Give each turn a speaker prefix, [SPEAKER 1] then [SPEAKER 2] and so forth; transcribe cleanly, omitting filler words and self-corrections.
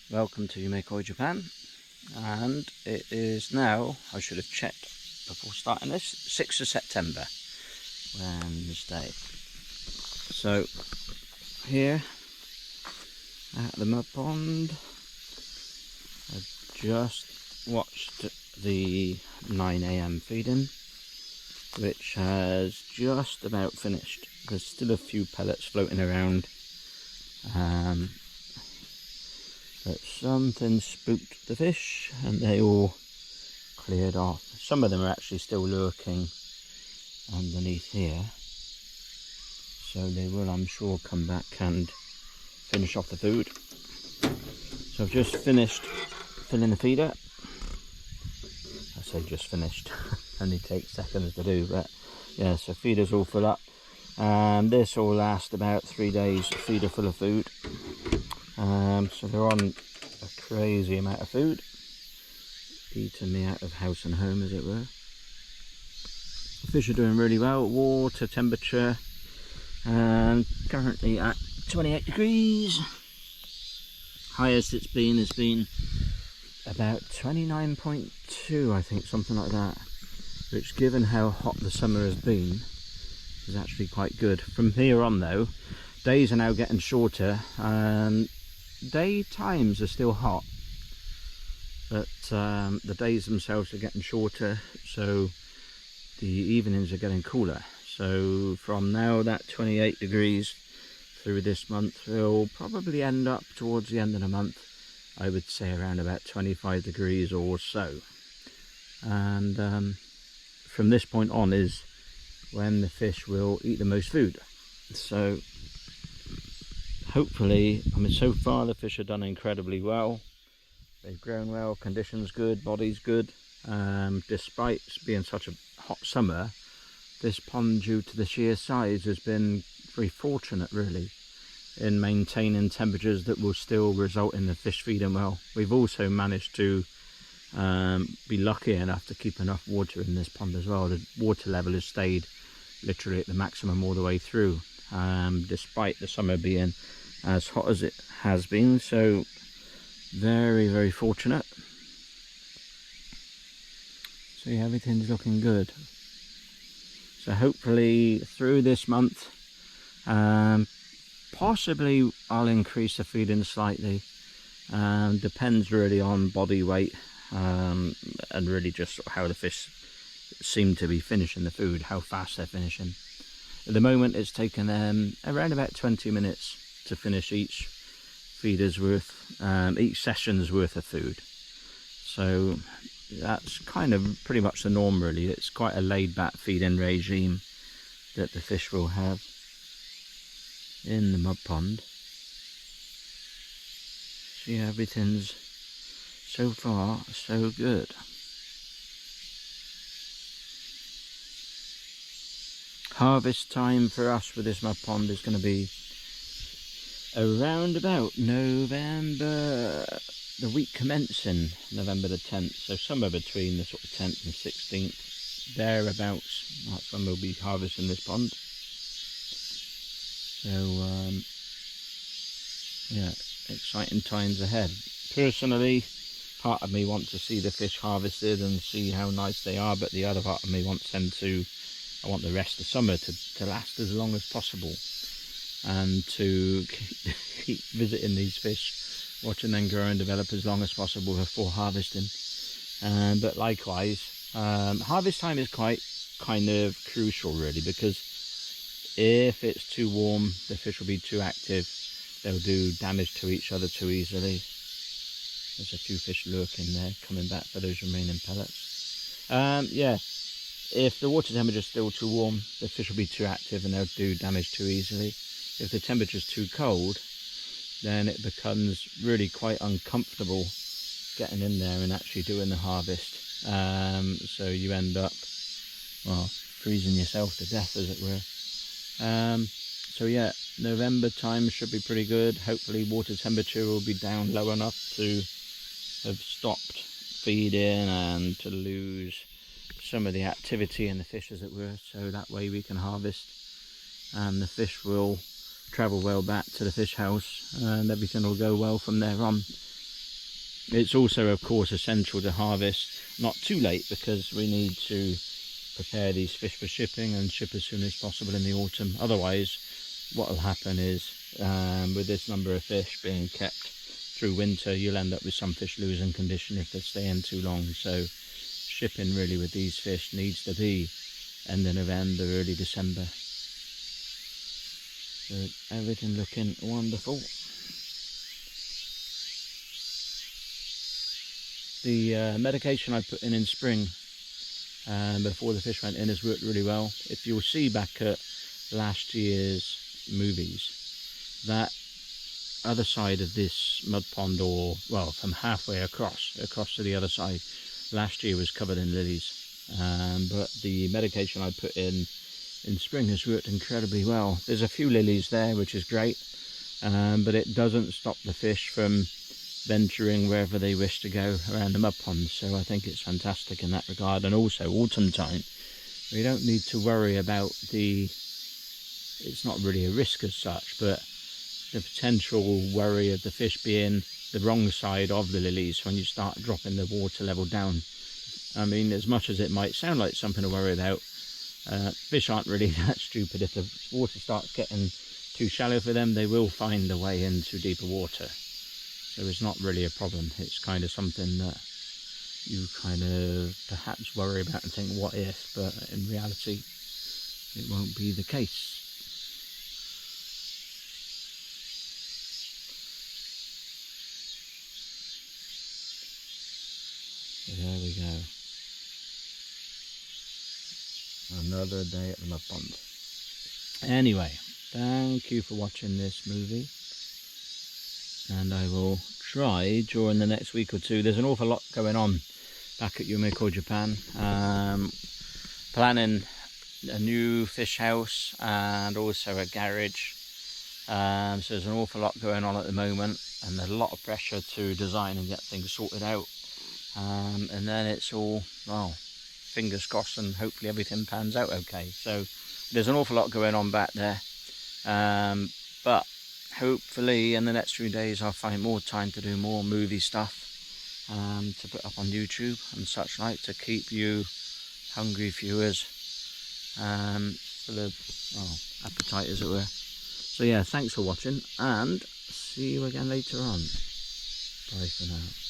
[SPEAKER 1] Welcome to Yume Koi Japan, and it is now, I should have checked before starting this, 6th of September, Wednesday. So here at the mud pond, I've just watched the 9 AM feeding, which has just about finished. There's still a few pellets floating around. But something spooked the fish and they all cleared off. Some of them are actually still lurking underneath here, so they will, I'm sure, come back and finish off the food. So I've just finished filling the feeder. I say just finished, only takes seconds to do, but yeah, so feeder's all full up. This will last about 3 days, feeder full of food. So they're on a crazy amount of food, eating me out of house and home, as it were. The fish are doing really well. Water temperature currently at 28 degrees. Highest it's been has been about 29.2, I think, something like that, which, given how hot the summer has been, is actually quite good. From here on though, days are now getting shorter and day times are still hot, but the days themselves are getting shorter, so the evenings are getting cooler. So from now, that 28 degrees through this month will probably end up towards the end of the month, I would say around about 25 degrees or so. And from this point on is when the fish will eat the most food. So hopefully, I mean, so far the fish have done incredibly well. They've grown well, conditions good, body's good. Despite being such a hot summer, this pond, due to the sheer size, has been very fortunate really in maintaining temperatures that will still result in the fish feeding well. We've also managed to be lucky enough to keep enough water in this pond as well. The water level has stayed literally at the maximum all the way through, despite the summer being as hot as it has been. So very, very fortunate. So yeah, everything's looking good. So hopefully through this month, possibly I'll increase the feeding slightly. Depends really on body weight, and really just how the fish seem to be finishing the food, how fast they're finishing. At the moment it's taken them around about 20 minutes to finish each feeder's worth, each session's worth of food. So that's kind of pretty much the norm really. It's quite a laid back feeding regime that the fish will have in the mud pond. So yeah, everything's so far so good. Harvest time for us with this mud pond is going to be around about November, the week commencing November the 10th, so somewhere between the sort of 10th and 16th, thereabouts. That's when we'll be harvesting this pond. So yeah, exciting times ahead. Personally, part of me wants to see the fish harvested and see how nice they are, but the other part of me wants them to, I want the rest of summer to last as long as possible, and to keep visiting these fish, watching them grow and develop as long as possible before harvesting. But likewise, harvest time is quite kind of crucial really, because if it's too warm, the fish will be too active. They'll do damage to each other too easily. There's a few fish lurking there, coming back for those remaining pellets. Yeah, if the water temperature is still too warm, the fish will be too active and they'll do damage too easily. If the temperature is too cold, then it becomes really quite uncomfortable getting in there and actually doing the harvest. So you end up, well, freezing yourself to death, as it were. So yeah, November time should be pretty good. Hopefully water temperature will be down low enough to have stopped feeding and to lose some of the activity in the fish, as it were, so that way we can harvest and the fish will travel well back to the fish house and everything will go well from there on. It's also, of course, essential to harvest not too late, because we need to prepare these fish for shipping and ship as soon as possible in the autumn. Otherwise, what will happen is, with this number of fish being kept through winter, you'll end up with some fish losing condition if they stay in too long. So shipping really with these fish needs to be end of November, early December. So everything looking wonderful. The medication I put in spring before the fish went in has worked really well. If you'll see back at last year's movies, that other side of this mud pond, or well, from halfway across to the other side, last year was covered in lilies. But the medication I put in spring has worked incredibly well. There's a few lilies there, which is great, but it doesn't stop the fish from venturing wherever they wish to go around the mud pond. So I think it's fantastic in that regard. And also autumn time, we don't need to worry about it's not really a risk as such, but the potential worry of the fish being the wrong side of the lilies when you start dropping the water level down. I mean, as much as it might sound like something to worry about, fish aren't really that stupid. If the water starts getting too shallow for them, they will find a way into deeper water. So it's not really a problem. It's kind of something that you kind of perhaps worry about and think, what if? But in reality, it won't be the case. So there we go. Another day at the mud pond. Anyway, thank you for watching this movie. And I will try during the next week or two. There's an awful lot going on back at Yume Koi Japan. Planning a new fish house and also a garage. So there's an awful lot going on at the moment, and a lot of pressure to design and get things sorted out. And then it's all, well, fingers crossed, and hopefully everything pans out okay. So there's an awful lot going on back there. But hopefully in the next few days I'll find more time to do more movie stuff to put up on YouTube and such like, to keep you hungry viewers full of, well, appetite as it were. So yeah, thanks for watching, and see you again later on. Bye for now.